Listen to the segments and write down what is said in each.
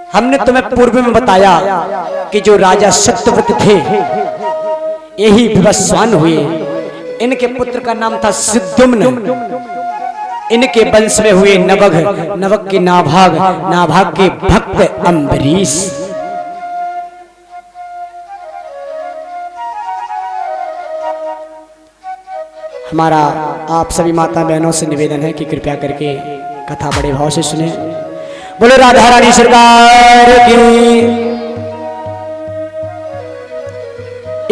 हमने तुम्हें पूर्व में बताया कि जो राजा सत्यव्रत थे यही विवस्वान हुए। इनके पुत्र का नाम था सिद्धुम्न। इनके वंश में हुए नवघ, नवघ के नाभाग, नाभाग के भक्त अम्बरीश। हमारा आप सभी माता बहनों से निवेदन है कि कृपया करके कथा बड़े भाव से सुने। बोलो राधा रानी सरकार की।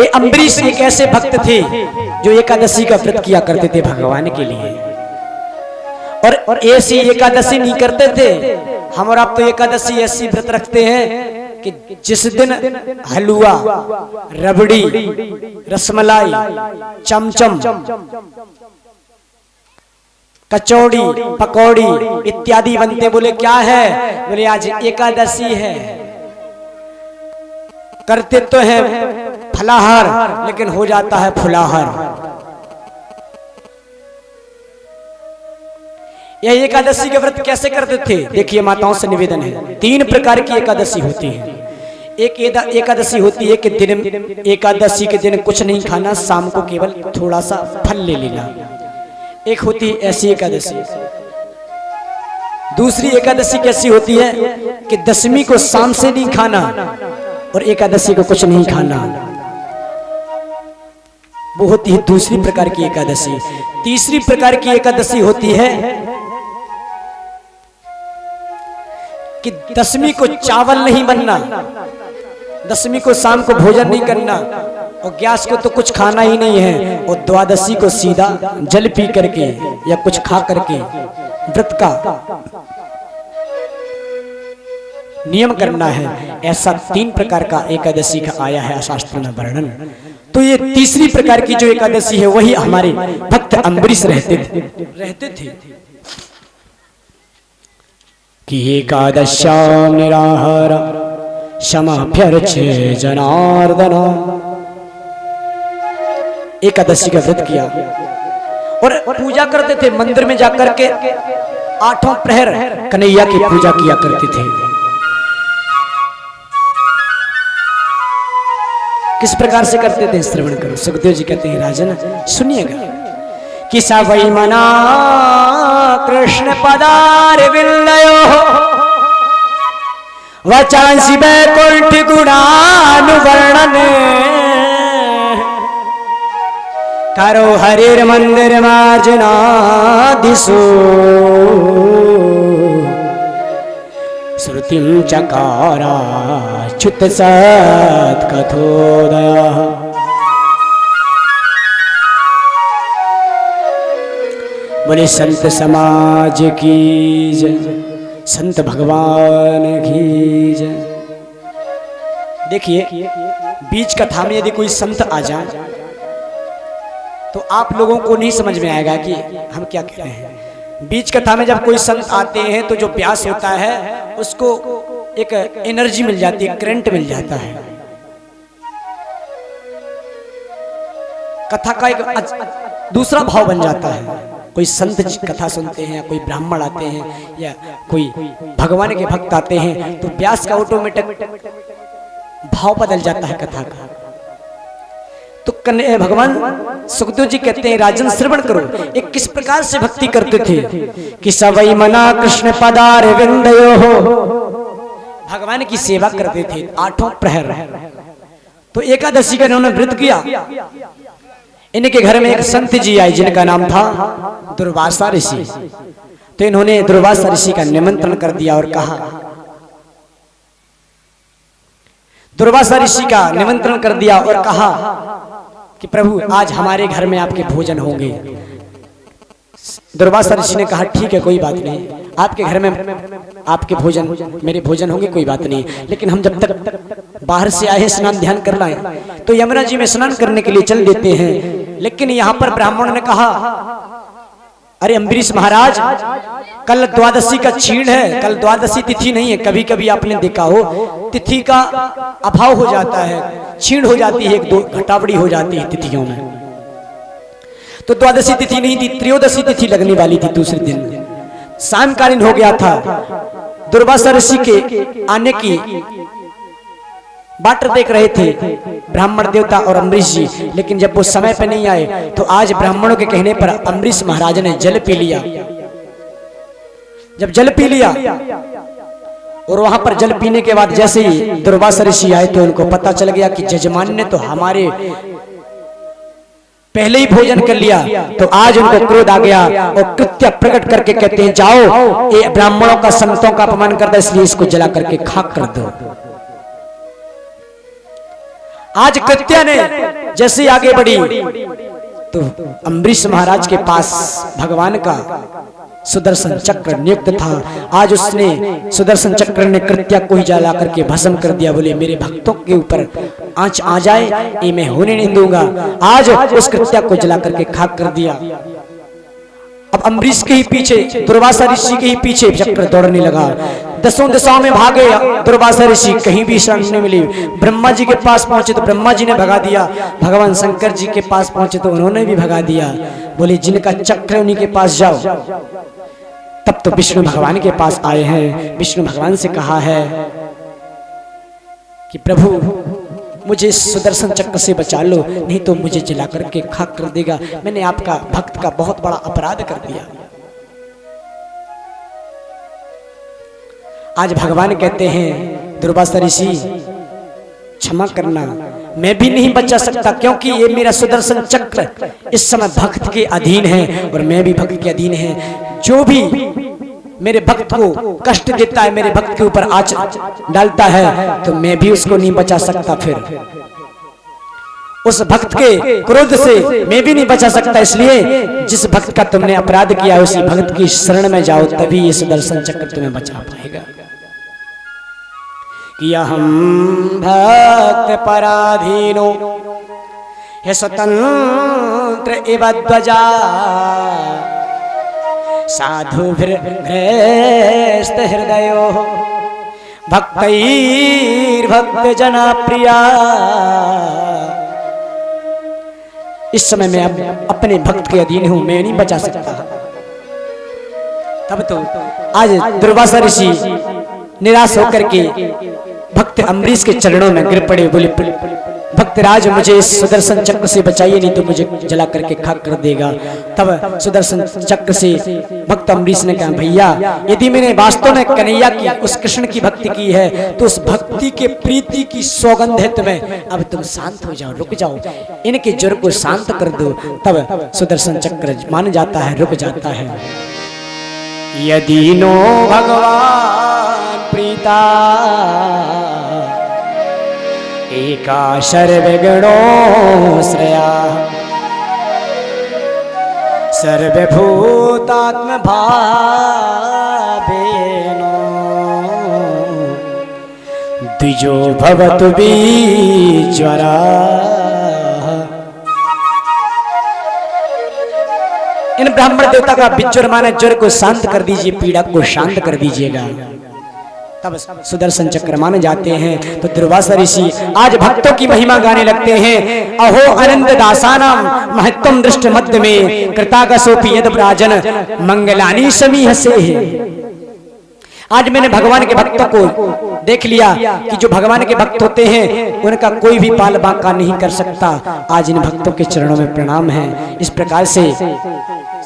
ये अम्बरीश एक ऐसे भक्त थे जो एकादशी का व्रत किया करते थे भगवान के लिए, और ऐसी एकादशी नहीं करते थे। हम और आप तो एकादशी ऐसी व्रत रखते हैं कि जिस दिन हलवा, रबड़ी, रसमलाई, चमचम, कचौड़ी, पकौड़ी इत्यादि बनते। बोले क्या है? बोले आज एकादशी है। करते तो है फलाहार लेकिन हो जाता है फुलाहार। यह एकादशी के व्रत कैसे करते थे? देखिए माताओं से निवेदन है, 3 प्रकार की एकादशी होती है। एक एकादशी होती है कि दिन एकादशी के दिन कुछ नहीं खाना, शाम को केवल थोड़ा सा फल ले लेना। एक होती है ऐसी एकादशी। दूसरी एकादशी कैसी होती है कि दशमी को शाम से नहीं खाना और एकादशी को कुछ नहीं खाना। वो होती है दूसरी प्रकार की एकादशी। तीसरी प्रकार की एकादशी होती है कि दशमी को चावल नहीं बनना, दशमी को शाम को भोजन नहीं करना और गैस को तो कुछ खाना ही नहीं है, और द्वादशी को सीधा जल पी करके या कुछ खा करके व्रत का नियम करना है। ऐसा 3 प्रकार का एकादशी का आया है शास्त्र में वर्णन। तो ये तीसरी प्रकार की जो एकादशी है वही हमारे भक्त अम्बरीश रहते थे कि एकादश्याम निराहार क्षमाभ्यर्चे जनार्दन। एकादशी का व्रत किया और पूजा करते थे। मंदिर में जाकर के 8 प्रहर कन्हैया की पूजा किया करते थे। किस प्रकार से करते थे श्रवण करो। सुखदेव जी कहते हैं राजन सुनिएगा कि सवै मना कृष्ण पदार विलयो वचांसि वैकुंठ गुणानुवर्णन करो हरिर मंदिर मार्जना दिशो श्रुतिम चकारा च्युत सत् कथोदया। बोले संत समाज की जय, संत भगवान की जय। देखिए बीच कथा में यदि कोई संत आ जाए तो आप लोगों को नहीं समझ में आएगा कि हम क्या कह रहे हैं। बीच कथा में जब कोई संत आते हैं तो जो प्यास होता है उसको एक एनर्जी मिल जाती है, करंट मिल जाता है। कथा का एक दूसरा भाव बन जाता है। कोई संत कथा सुनते हैं, कोई ब्राह्मण आते हैं या कोई भगवान के भक्त आते हैं तो प्यास का ऑटोमेटिक भाव बदल जाता है कथा का। तो भगवान सुखदेव जी कहते हैं राजन श्रवण करो एक किस प्रकार से भक्ति करते थे कि सवै मना कृष्ण पदार विंदयो हो। भगवान की सेवा करते थे 8 प्रहर। तो एकादशी का इन्होंने व्रत किया। इनके घर में एक संत जी आए जिनका नाम था दुर्वासा ऋषि। तो इन्होंने दुर्वासा ऋषि का निमंत्रण कर दिया और कहा, दुर्वासा ऋषि का निमंत्रण कर दिया और कहा कि प्रभु आज हमारे घर में आपके भोजन होंगे। दुर्वासा ऋषि ने कहा ठीक है कोई बात नहीं, आपके घर में आपके भोजन मेरे भोजन होंगे कोई बात नहीं, लेकिन हम जब तक बाहर से आए स्नान ध्यान कर लाए तो यमुना जी में स्नान करने के लिए चल देते हैं। लेकिन यहाँ पर ब्राह्मण ने कहा अरे अम्बरीश महाराज कल द्वादशी का क्षीण है, कल द्वादशी तिथि नहीं है। कभी कभी आपने देखा हो तिथि का अभाव हो जाता है, क्षीण हो जाती है, 1-2 घटावड़ी हो जाती है तिथियों में। तो द्वादशी तिथि नहीं थी, त्रयोदशी तिथि लगने वाली थी। दूसरे दिन सायंकालीन हो गया था दुर्वासा ऋषि के आने की बाट देख रहे थे ब्राह्मण देवता और अम्बरीश जी, लेकिन जब वो समय पे नहीं आए तो आज ब्राह्मणों के कहने पर अम्बरीश महाराज ने जल पी लिया। जब जल पी लिया और वहां पर जल पीने के बाद जैसे ही दुर्वासा ऋषि आए तो उनको पता चल गया कि जजमान ने तो हमारे पहले ही भोजन कर लिया। तो आज उनको क्रोध आ गया और कृत्य प्रकट करके कहते हैं जाओ, ये ब्राह्मणों का संतों का अपमान करता, इसलिए इसको जला करके खाक कर दो। आज कृत्या ने जैसे ही आगे बढ़ी तो अम्बरीश महाराज के पास भगवान का सुदर्शन चक्र नियुक्त था। आज उसने सुदर्शन चक्र ने कृत्या को ही जला करके भस्म कर दिया। बोले मेरे भक्तों के ऊपर आंच आ जाए ये मैं होने नहीं दूंगा। आज उस कृत्या को जला करके खाक कर दिया। अब अम्बरीश के ही पीछे, दुर्वासा ऋषि के ही पीछे चक्र दौड़ने लगा। दसों दिशाओं में भागे दुर्वासा ऋषि, कहीं भी शरण नहीं मिली। ब्रह्मा जी के पास पहुंचे तो ब्रह्मा जी ने भगा दिया। भगवान शंकर जी के पास पहुंचे तो उन्होंने भी भगा दिया। बोले जिनका चक्र उन्हीं के पास जाओ। तब तो विष्णु भगवान के पास आए हैं। विष्णु भगवान से कहा है कि प्रभु मुझे सुदर्शन चक्र से बचा लो, नहीं तो मुझे जला करके खाक कर देगा। मैंने आपका भक्त का बहुत बड़ा अपराध कर दिया। आज भगवान कहते हैं दुर्वासा ऋषि क्षमा करना, मैं भी नहीं बचा सकता, क्योंकि ये मेरा सुदर्शन चक्र इस समय भक्त के अधीन है और मैं भी भक्त के अधीन है। जो भी मेरे भक्त को कष्ट देता है, मेरे भक्त के ऊपर आँच डालता है, तो मैं भी उसको नहीं बचा सकता। फिर उस भक्त के क्रोध से मैं भी नहीं बचा सकता। इसलिए जिस भक्त का तुमने अपराध किया उसी भक्त की शरण में जाओ, तभी ये सुदर्शन चक्र तुम्हें बचा पाएगा। यहं भक्त पराधीनो हे स्वतंत्र इव ध्वजा साधु भ्रष्ट हृदयो भक्त जना प्रिया। इस समय मैं अपने भक्त के अधीन हूं, मैं नहीं बचा सकता। तब तो आज दुर्वासा ऋषि निराश होकर के भक्त अम्बरीश के चरणों में गिर पड़े। बोले भक्तराज मुझे इस सुदर्शन चक्र से बचाइए, नहीं तो मुझे जला करके खाक कर देगा। तब सुदर्शन चक्र से भक्त अम्बरीश ने कहा भैया यदि मैंने वास्तव में कन्हैया की उस कृष्ण की भक्ति की है तो उस भक्ति के प्रीति की सौगंध है तुम्हें। अब तुम शांत हो जाओ, रुक जाओ, इनके ज्वर को शांत कर दो। तब सुदर्शन चक्र मान जाता है, रुक जाता है। यदि नो भगवान प्रीता एका सर्वगुणो श्रेया सर्वभूतात्म भावेनो द्विजो भवतु बीज्वरा। इन ब्राह्मण देवता का बिज्वर माने ज्वर को शांत कर दीजिए, पीड़ा को शांत कर दीजिएगा। तब सुदर्शन चक्र माने जाते हैं। तो दुर्वासा ऋषि आज भक्तों की महिमा गाने लगते हैं। अहो अनंत दासानाम महत्वम दृष्ट मध्य में कृतागसोपि यद ब्राजन मंगलानी समीह से। आज मैंने भगवान के भक्तों को देख लिया कि जो भगवान के भक्त होते हैं उनका कोई भी बाल बांका नहीं कर सकता। आज इन भक्तों के चरणों में प्रणाम है। इस प्रकार से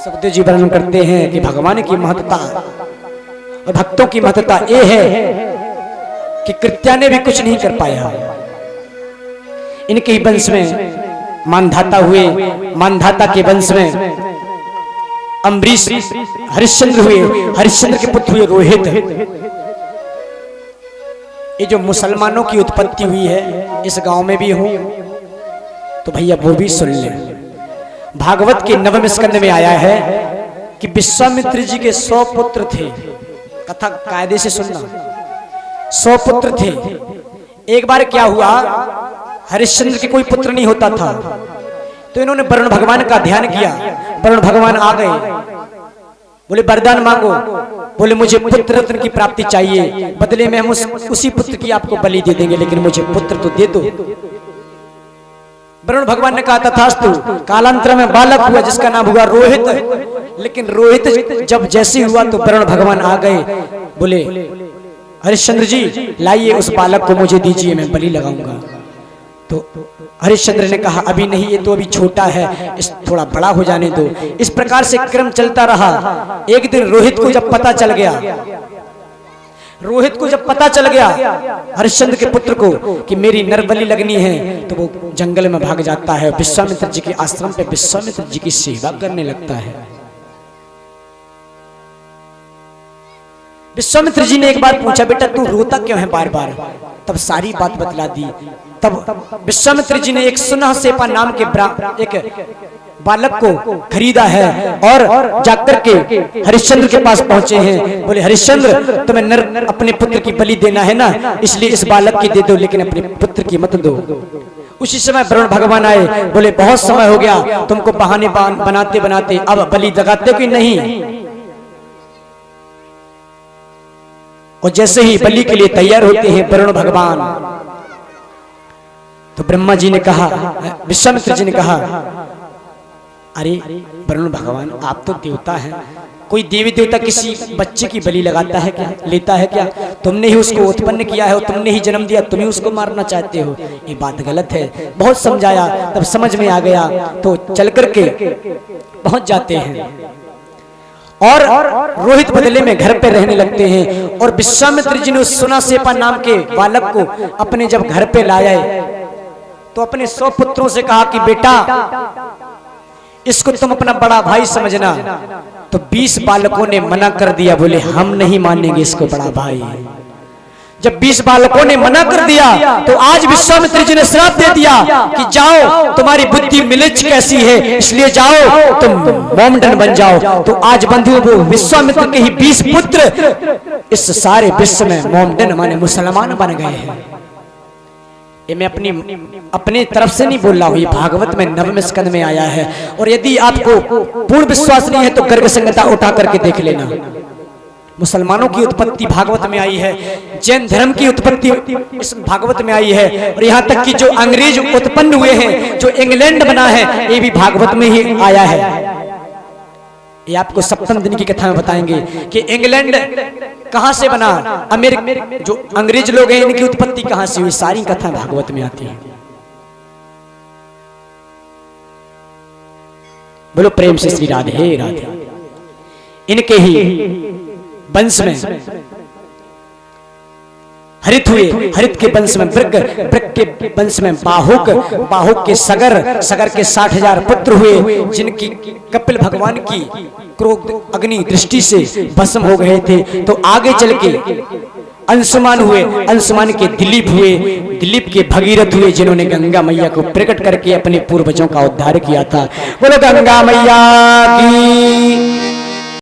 सुखदेव जी वर्णन करते हैं कि भगवान की महत्ता और भक्तों की महत्ता ये है कि कृत्या ने भी कुछ नहीं कर पाया। इनके ही वंश में मानधाता हुए, मानधाता के वंश में अम्बरीश हरिश्चंद्र हुए, हरिश्चंद्र के पुत्र हुए रोहित। ये जो मुसलमानों की उत्पत्ति हुई है इस गांव में भी हूं, तो भैया वो भी सुन ले। भागवत के नवम स्कंद में आया है कि विश्वामित्र जी के 100 पुत्र थे। कथा कायदे से सुनना, 100 पुत्र थे। एक बार क्या हुआ, हरिश्चंद्र के कोई पुत्र नहीं होता था, तो इन्होंने वरुण भगवान का ध्यान किया। वरुण भगवान आ गए, बोले वरदान मांगो। बोले मुझे पुत्र रत्न की प्राप्ति चाहिए, बदले में हम उसी पुत्र की आपको बलि दे देंगे, लेकिन मुझे पुत्र तो दे दो। वरुण भगवान ने कहा तथास्तु। कालांतर में बालक हुआ जिसका नाम हुआ रोहित। लेकिन रोहित जब जैसे हुआ तो वरुण भगवान आ गए, बोले हरिश्चंद्र जी लाइए उस बालक को मुझे दीजिए, मैं बलि लगाऊंगा। तो हरिश्चंद्र ने कहा अभी नहीं, ये तो अभी छोटा है, इस थोड़ा बड़ा हो जाने दो। इस प्रकार से क्रम चलता रहा। एक दिन रोहित को जब पता चल गया हरिश्चंद्र के पुत्र को कि मेरी नरबलि लगनी है, तो वो जंगल में भाग जाता है, विश्वामित्र जी के आश्रम पे विश्वामित्र जी की सेवा करने लगता है। विश्वामित्र जी ने एक बार पूछा, बेटा तू रोता क्यों है बार बार? तब सारी बात बतला दी। तब विश्वामित्र जी ने एक सुनहसेपा नाम के एक बालक को खरीदा है और जाकर के हरिश्चंद्र के पास पहुंचे हैं। बोले हरिश्चंद्र तुम्हें नर अपने पुत्र की बलि देना है ना, इसलिए इस बालक की दे दो, लेकिन अपने पुत्र की मत दो। उसी समय वरुण भगवान आए, बोले बहुत समय हो गया तुमको बहाने बनाते बनाते, अब बलि लगाते कि नहीं? और जैसे ही बलि के लिए तैयार होते हैं वरुण भगवान, तो ब्रह्मा जी ने कहा, विश्वामित्र जी ने कहा अरे वरुण भगवान आप तो देवता हैं, कोई देवी देवता किसी बच्चे की बलि लगाता है क्या, लेता है क्या? तुमने ही उसको उत्पन्न किया है और तुमने ही जन्म दिया, तुम ही उसको मारना चाहते हो, ये बात गलत है। बहुत समझाया, तब समझ में आ गया, तो चल करके पहुंच जाते हैं और रोहित बदले में घर पे रहने लगते हैं। और विश्वामित्र जी ने उस सुनहसेपा नाम के बालक को अपने जब घर पे लाया तो अपने 100 पुत्रों से कहा कि बेटा इसको तुम अपना बड़ा भाई समझना। तो 20 बालकों ने मना कर दिया, बोले हम नहीं मानेंगे इसको बड़ा भाई। जब 20 बालकों ने मना कर दिया तो आज विश्वामित्र जी ने श्राप दे दिया कि जाओ तुम्हारी बुद्धि मिलिच कैसी है, इसलिए जाओ तुम मोमडन बन जाओ। तो आज बंधुओं विश्वामित्र के ही 20 पुत्र इस सारे विश्व में मोमडन माने मुसलमान बन गए हैं। ये मैं अपने तरफ से नहीं बोल रहा हूँ, ये भागवत में 9वें स्कंद में आया है। और यदि आपको पूर्ण विश्वास नहीं है तो गर्ग संहिता उठा करके देख लेना। मुसलमानों की उत्पत्ति भागवत में आई है, जैन धर्म की उत्पत्ति इस भागवत में आई है, और यहाँ तक कि जो अंग्रेज उत्पन्न हुए हैं, जो इंग्लैंड बना है, ये भी भागवत में ही आया है। ये आपको सप्तम दिन की कथा में बताएंगे कि इंग्लैंड कहां से बना, अमेरिका जो अंग्रेज लोग हैं इनकी उत्पत्ति कहां से हुई, सारी कथा भागवत में आती है। बोलो प्रेम से श्री राधे राधे। इनके ही वंश में हरित हुए, हरित के वंश में वृक, वृक के वंश में बाहुक, बाहुक के सगर, सगर के 60,000 पुत्र हुए, जिनकी कपिल भगवान की क्रोध अग्नि दृष्टि से भस्म हो गए थे। तो आगे चल के अंशुमान हुए, अंशुमान के दिलीप हुए, दिलीप के भगीरथ हुए, जिन्होंने गंगा मैया को प्रकट करके अपने पूर्वजों का उद्धार किया था। बोलो गंगा मैया की